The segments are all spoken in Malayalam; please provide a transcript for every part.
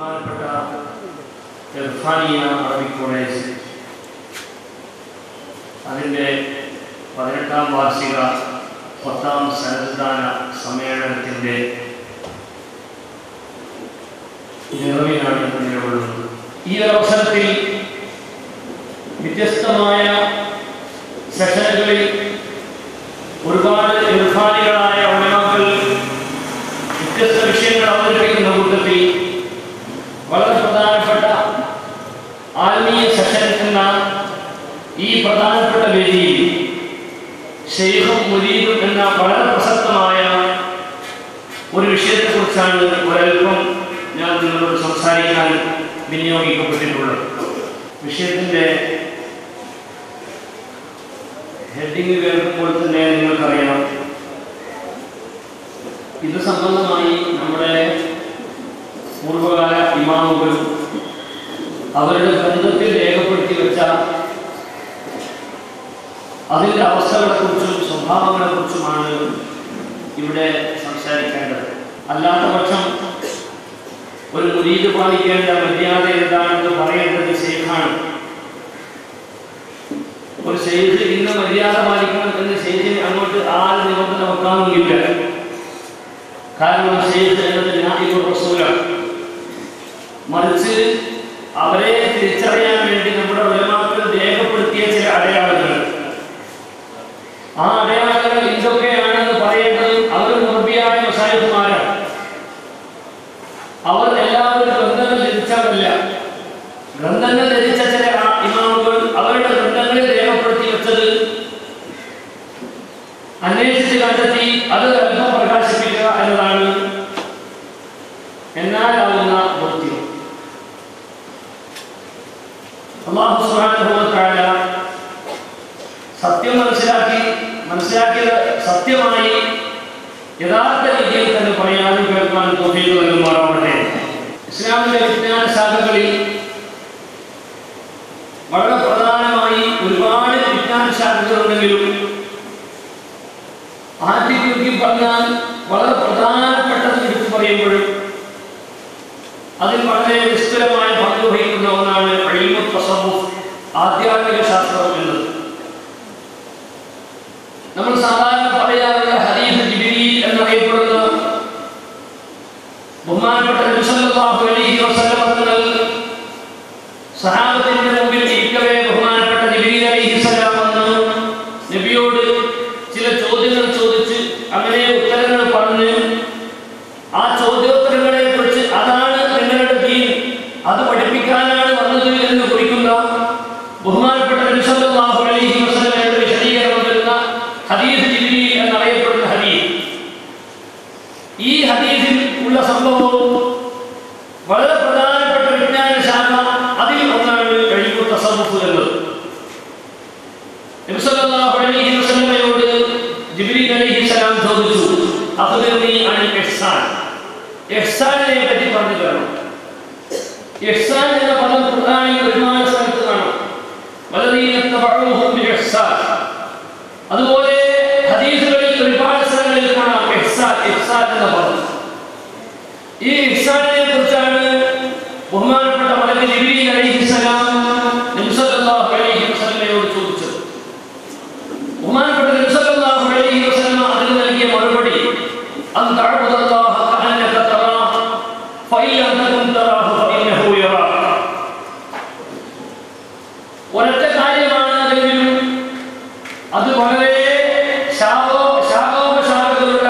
ബഹുമാനപ്പെട്ട ഇർഫാനിയ അറബിക് കോളേജ് അതിൻ്റെ 18ാം വാർഷിക 10ാം സന്നദ്ധാന സമ്മേളനത്തിൻ്റെ നിറവിലാണ് നിലകൊള്ളുന്നത്. ഈ അവസരത്തിൽ വ്യത്യസ്തമായ സെഷനുകളിൽ ഒരുപാട് ഇർഫാനികളായ ഉലമാക്കൾ വ്യത്യസ്ത വിഷയങ്ങൾ അവതരിപ്പിക്കുന്ന കൂട്ടത്തിൽ വളരെ പ്രധാനപ്പെട്ട ആത്മീയ സെഷൻ എന്ന ഈ പ്രധാനപ്പെട്ട വേദിയിൽ ശൈഖും മുരീദും എന്ന വളരെ പ്രസക്തമായ ഒരു വിഷയത്തെക്കുറിച്ചാണ് ഒരൽപ്പം ഞാൻ നിങ്ങളോട് സംസാരിക്കാൻ വിനിയോഗിക്കപ്പെട്ടിട്ടുള്ളത്. വിഷയത്തിൻ്റെ ഹെഡിങ് കേൾക്കുമ്പോൾ തന്നെ നിങ്ങൾക്കറിയാം, ഇത് സംബന്ധമായി നമ്മുടെ പൂർവകാല ഇമാമുകളും അവരുടെ ഗ്രന്ഥത്തിൽ രേഖപ്പെടുത്തി വെച്ച അതിൻ്റെ അവസ്ഥകളെക്കുറിച്ചും സ്വഭാവങ്ങളെക്കുറിച്ചുമാണ് ഇവിടെ സംസാരിക്കേണ്ടത്. അല്ലാത്ത പക്ഷം ഒരു മുരീദ് പാലിക്കേണ്ട മര്യാദ എന്താണെന്ന് പറയേണ്ടത് ശൈഖാണ്. ഒരു ശൈഖ് ഇന്ന് മര്യാദ പാലിക്കണം എന്ന് ശൈഖിന് അങ്ങോട്ട് ആര് നിബന്ധന വെക്കാനൊന്നുമില്ല. കാരണം ശൈഖ് എന്നത് നായിബുർ റസൂലാണ്. മറിച്ച് അവരെ തിരിച്ചറിയാൻ വേണ്ടി നമ്മുടെ ഉലമാക്കൾ രേഖപ്പെടുത്തിയ ചില അടയാളങ്ങൾ, ആ അടയാളങ്ങൾ എന്തൊക്കെയാണെന്ന് പറയേണ്ടത് അവർ മുർബിയായ മശായിഖുമാരാണ്. അവർ എല്ലാവരും ഗ്രന്ഥങ്ങൾ ധരിച്ചവരല്ല. ഗ്രന്ഥങ്ങൾ ധരിച്ച ചില ഇമാമുകൾ അവരുടെ ഗ്രന്ഥങ്ങളിൽ രേഖപ്പെടുത്തി വെച്ചത് അന്വേഷിച്ച് കണ്ടെത്തി അത് അല്പം പ്രകാശിപ്പിക്കുക എന്നതാണ് എന്നാലാവുന്ന ബോധ്യം. അല്ലാഹു സുബ്ഹാനഹു വ തആല സത്യം മനസ്സിലാക്കിയത് സത്യമായി യഥാർത്ഥ രീതിയിൽ തന്നെ പറയാനും കേൾക്കാനും തൗഫീഖ് നൽകുമാറാവട്ടെ. ഇസ്ലാമിലെ വിജ്ഞാന ശാഖകളിൽ വളരെ പ്രധാനമായി ഒരുപാട് വിജ്ഞാന ശാഖകളുണ്ടെങ്കിലും ആദ്യം പറഞ്ഞാൽ വളരെ പ്രധാനപ്പെട്ടത് എടുത്തു പറയുമ്പോഴും അതിൽ വളരെ വിസ്തരമായ പങ്ക് വഹിക്കുന്ന ഒന്നാണ് ഇൽമു തസവ്വുഫ്, ആധ്യാത്മിക ശാസ്ത്രം എന്നത്. നമ്മൾ സാധാരണ പറയാറുള്ള ഹദീസ് ജിബ്രീൽ എന്നറിയപ്പെടുന്ന ബഹുമാനപ്പെട്ട നബി സല്ലല്ലാഹു അലൈഹി വസല്ലം തങ്ങൾ സഹാബത്തിന്റെ മുമ്പിൽ ഇരിക്കവേ ബഹുമാനപ്പെട്ട ജിബ്രീൽ അലൈഹിസ്സലാം വന്ന് നബിയോട് ചില ചോദ്യങ്ങൾ ചോദിച്ച് അങ്ങനെ ഉത്തരങ്ങൾ പറഞ്ഞ് ആ ചോദ്യോത്തരങ്ങളെ കുറിച്ച് അതാണ് നിങ്ങളുടെ ദീൻ, അത് പഠിപ്പിക്കാനാണ് വന്നത് എന്ന് കുറിക്കുന്ന ബഹുമാനപ്പെട്ട നബി സല്ലല്ലാഹു അലൈഹി വസല്ലമയുടെ വിശദീകരണം വരുന്ന ഹദീസ് ജിബ്രീൽ എന്നറിയപ്പെടുന്ന ഹദീസ്. ഈ ഹദീസിൽ ഉള്ള സംഭവവും വളരെ പ്രധാനപ്പെട്ട വിജ്ഞാന ശാഖ, അതിൽ ഒന്നാണ് ഇൽമു തസവ്വുഫ് എന്നത്. നബി സല്ലല്ലാഹു അലൈഹി വസല്ലമയോട് ജിബ്രീൽ അലൈഹിസ്സലാം ചോദിച്ചു, അഖ്ബിർനി അനിൽ ഇഹ്സാൻ, ഇഹ്സാനിനെ പറ്റി പറഞ്ഞു തരണം. ഇഹ്സാൻ എന്ന പദം ഖുർആനിൽ ഒരുപാട് സ്ഥലത്ത് കാണാം. വല്ലദീന തബഉഹും ബിഇഹ്സാൻ. അതുപോലെ ഹദീസുകളിൽ ഒരുപാട് സ്ഥലങ്ങളിൽ കാണാം ഇഹ്സാൻ എന്ന പദം. ഈ ഇഹ്സാനിനെ കുറിച്ചാണ് ബഹുമാനപ്പെട്ട മലക്ക് ജിബ്രീൽ അലൈഹിസ്സലാം നബി സല്ലല്ലാഹു അലൈഹി വസല്ലമയോട് ചോദിച്ചത്. ബഹുമാനപ്പെട്ട നബി സല്ലല്ലാഹു അലൈഹി വസല്ലം അതിന് നൽകിയ മറുപടി അൻ തഅബ്ദുല്ലാഹ കഅന്നക തറാഹു ഫഇൻ ലം തകുൻ തറാഹു ഫഇന്നഹു യറാക. ഒരൊറ്റ കാര്യമാണ് അതെങ്കിലും അത് വളരെ ശാഖോപശാഖകളുള്ള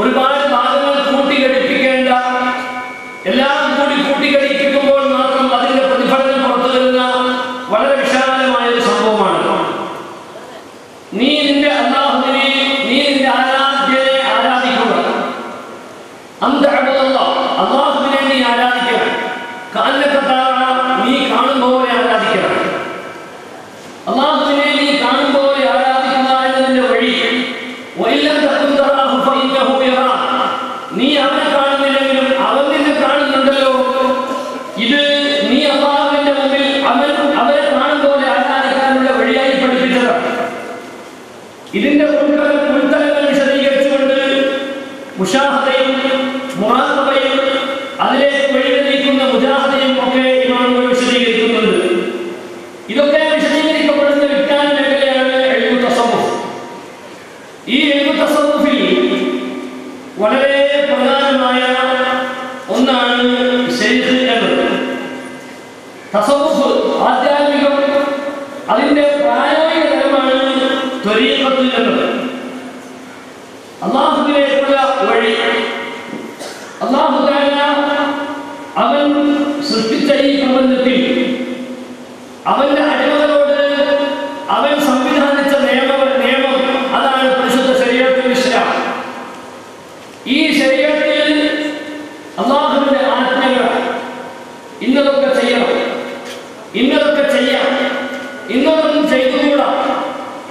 ഒരുപാട് ഭാഗങ്ങൾ കൂട്ടിഘടിപ്പിക്കേണ്ട, എല്ലാം കൂടി കൂട്ടിഘടിപ്പിക്കുമ്പോൾ മാത്രം അതിന്റെ പ്രതിഫലനം പുറത്തു വരുന്ന വളരെ വിശാലമായ ഒരു സംഭവമാണ്. നീ നിന്റെ അല്ലാഹുവിനെ, നീ നിന്റെ ആരാധ്യനെ ആരാധിക്കുക. അല്ലാഹുവിനെ നീ ആരാധിക്കണം. നീ കാണുമ്പോൾ ആരാധിക്കണം. അല്ലാഹുവിനെ നീ കാണുമ്പോൾ ആരാധിക്കുക എന്നതിന്റെ വഴി നീ അവനെ കാണുന്നില്ലെങ്കിലും അവൻ നിന്നെ കാണുന്നുണ്ടല്ലോ. ഇത് നീ അല്ലാഹുവിന്റെ മുമ്പിൽ അവനെ കാണുമ്പോൾ ആരാധിക്കാനുള്ള വഴിയായി പഠിപ്പിച്ചതാണ്. ഇതിന്റെ മുൻതലങ്ങൾ വിശദീകരിച്ചുകൊണ്ട് മുശാഹദയും മുറാഖബയും അതിലേക്ക് വഴി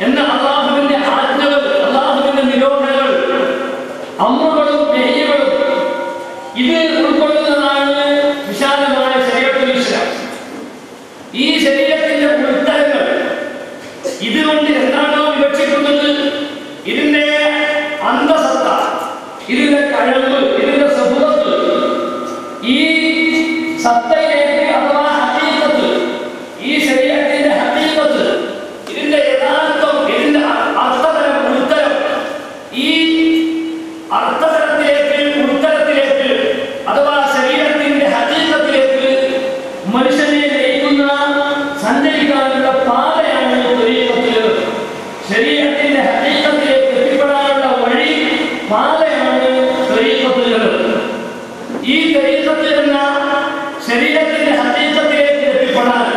എന്ന അല്ലാഹുവിന്റെ ആജ്ഞകൾ, അല്ലാഹുവിന്റെ നിരോധനങ്ങൾ, അമ്രുകളും നഹികളും ഇത് ഉൾക്കൊള്ളുന്നതാണ് വിശാലമായ ശരീഅത്തുൽ ഇസ്ലാം. ഈ ശരീഅത്തിന്റെ ഉൾത്തരങ്ങൾ ഇതുകൊണ്ട് എന്താണോ വിവക്ഷിക്കുന്നത്, ഇതിന്റെ അന്തസത്ത, ഇതിന്റെ കഴിവ്, ഇതിന്റെ സബൂത്ത്, ഈ സത്തയിലേക്ക് അഥവാ ഹഖീഖത്ത്, ഈ ശരീഅത്തിന്റെ ഹഖീഖത്ത്, ഇതിന്റെ യഥാർത്ഥം, ഇതിന്റെ അർത്ഥതലം, ഉൾത്തരം, ഈ അർത്ഥതലത്തിലേക്ക്, ഉൾത്തരത്തിലേക്ക് അഥവാ ശരീരത്തിന്റെ ഹഖീഖത്തിലേക്ക് മനുഷ്യനെ നയിക്കുന്ന സഞ്ചരിക്കാനുള്ള പാതയാണ് ത്വരീഖത്ത്. ശരീരത്തിന്റെ ഹഖീഖത്തിലേക്ക് എത്തിപ്പെടാനുള്ള വഴി, പാതയാണ് ത്വരീഖത്ത്. ഈ ത്വരീഖത്ത് എന്ന ശരീരത്തിന്റെ ഹഖീഖത്തിലേക്ക് എത്തിപ്പെടാൻ,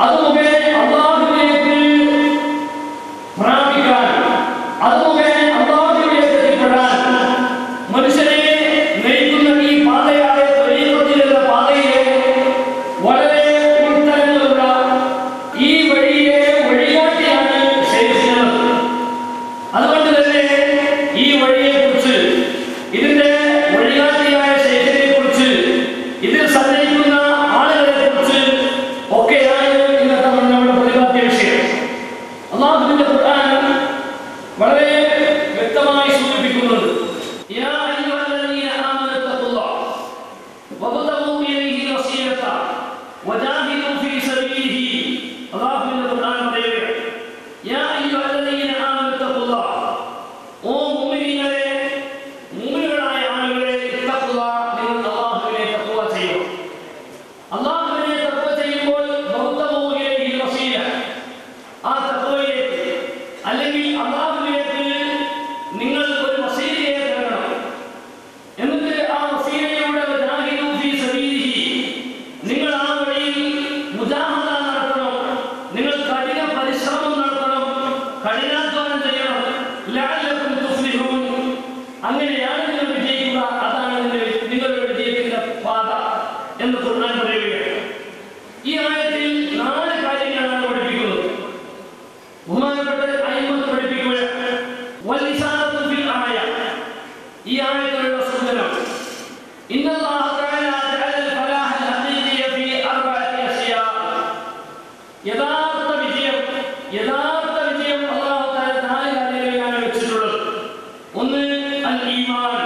അത് മുഖേന അല്ലാഹുവിലേക്ക് പ്രാപിക്കാൻ, അത് മുഖേന അല്ലാഹുവിലേക്ക് എത്തിപ്പെടാൻ മനുഷ്യനെ നയിക്കുന്ന ഈ പാതയായ ത്വരീഖത്തിലുള്ള പാതയിലെ വളരെ ഉൾത്തരങ്ങളുള്ള ഈ വഴിയെ വഴികാട്ടിയാണ് ശൈഖിനത്. അതുകൊണ്ട് തന്നെ ഈ വഴിയെക്കുറിച്ച്, ഇതിന്റെ വഴികാട്ടിയായ ശൈഖിനെ കുറിച്ച്, ഇതിൽ സഞ്ചരിക്കുന്ന ആളുകളെ കുറിച്ച് ഒക്കെയാണ് ഇന്നത്തെ നമ്മുടെ പ്രതിപാദ്യ വിഷയം. അല്ലാഹുവിന്റെ ഖുർആൻ വളരെ വ്യക്തമായി സൂചിപ്പിക്കുന്നുണ്ട്. യാ അയ്യുഹല്ലദീന ആമനൂ തഖുല്ലാഹ വബ്തഗൂ ഇലൈഹി വസീലത വജാഹിദൂ ഫീ സബീലിഹി. അല്ലാഹുവിന്റെ ഖുർആൻ പറയുകയാണ്, യാ അയ്യുഹല്ലദീന ആമനൂ തഖുല്ലാഹ, ഓ മുഅ്മിനീങ്ങളെ, മുഅ്മിനുകളായ ആളുകളെ, തഖ്വല്ലാഹ, നിങ്ങൾ അല്ലാഹുവിനെ തഖ്വ ചെയ്യുക. അല്ലാഹുവിനെ തഖ്വ ചെയ്യുമ്പോൾ വബ്തഗൂ ഇലൈഹി വസീല, ആ തഖ്വയിലേക്ക് അല്ലെങ്കിൽ അല്ലാഹുവിലേക്ക് നിങ്ങൾ ഒരു വസീലയെ തേടണം. എന്നിട്ട് ആ വസീലയുടെ വജാഹിദൂ ഫീ സബീലിഹി, നിങ്ങൾ ആ വഴിയിൽ മുജാഹദ നടത്തണം, നിങ്ങൾ കഠിന പരിശ്രമം നടത്തണം, കഠിനാധ്വാനം ചെയ്യണം. ലഅല്ലകും തുഫ്ലിഹൂൻ, അങ്ങനെയാണ് നിങ്ങൾ വിജയിക്കുക, അതാണ് നിങ്ങളുടെ വിജയത്തിന്റെ പാത എന്ന് ഖുർആൻ പറയുകയാണ്. ഈ ആയത്തിൽ 4 കാര്യങ്ങളാണ് പഠിപ്പിക്കുന്നത്. ബഹുമാനപ്പെട്ട അയ്യിമത്ത് പഠിപ്പിക്കുകയാണ്, വൽഇസാറത്തു ഫിൽ ആയ, ഈ ആയത്തിലുള്ള സൂചന, ഇന്നല്ലാഹ തആല ജഅലൽ ഫലാഹൽ ഹഖീഖിയ ഫീ 4 അശ്യാ. യഥാർത്ഥ വിജയം അല്ലാഹു തആല 4 കാര്യങ്ങളിലാണ് വെച്ചിട്ടുള്ളത്. ഒന്ന് അൽ ഈമാൻ,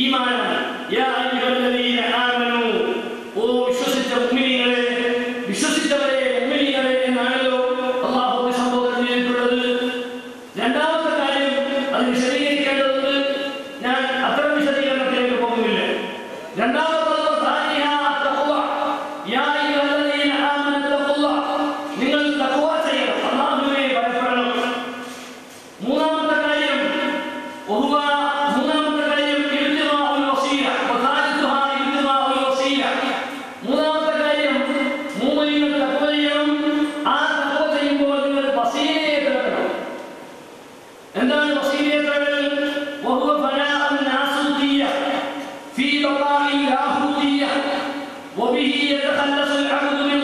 ഈമാനാണ്. യാ അയ്യുഹല്ലദീന ആമനൂ, ഓ വിശ്വസിച്ച മുഅ്മിനീങ്ങളെ, വിശ്വസിച്ചവരെ, മുഅ്മിനീങ്ങളെ എന്നാണല്ലോ അല്ലാഹു സംബോധന ചെയ്തിട്ടുള്ളത്. രണ്ടാമത്തെ കാര്യം, അത് വിശദീകരിക്കേണ്ടതുണ്ട്, ഞാൻ അത്തരം വിശദീകരണത്തിലേക്ക് പോകുന്നില്ല. രണ്ടാമത്തത് താനിഹ തഖ്വ, യാ അയ്യുഹല്ലദീന ആമനൂ തഖ്വല്ലാഹ, നിങ്ങൾ തഖ്വ ചെയ്യണം, അല്ലാഹുവിനെ ഭയപ്പെടണം. മൂന്നാമത്തെ കാര്യം ഇബ്തിഗാഉൽ വസീല, വസാലിതുഹാ ഇബ്തിഗാഉൽ വസീല. മൂന്നാമത്തെ കാര്യം, മുഅ്മിനീങ്ങൾ തഖ്വ ചെയ്യണം. ആ തഖ്വ ചെയ്യുമ്പോൾ നിങ്ങൾ വസീലയെ തേടണം. എന്താണ് വസീലയെ തേടൽ? വഹുവ ഫനാഉൻ നാസുദിയ്യ ഫീ ബഖാഇൽ ലാഹൂദിയ്യ വബിഹി യതഖല്ലസുൽ അബ്ദു മിൻ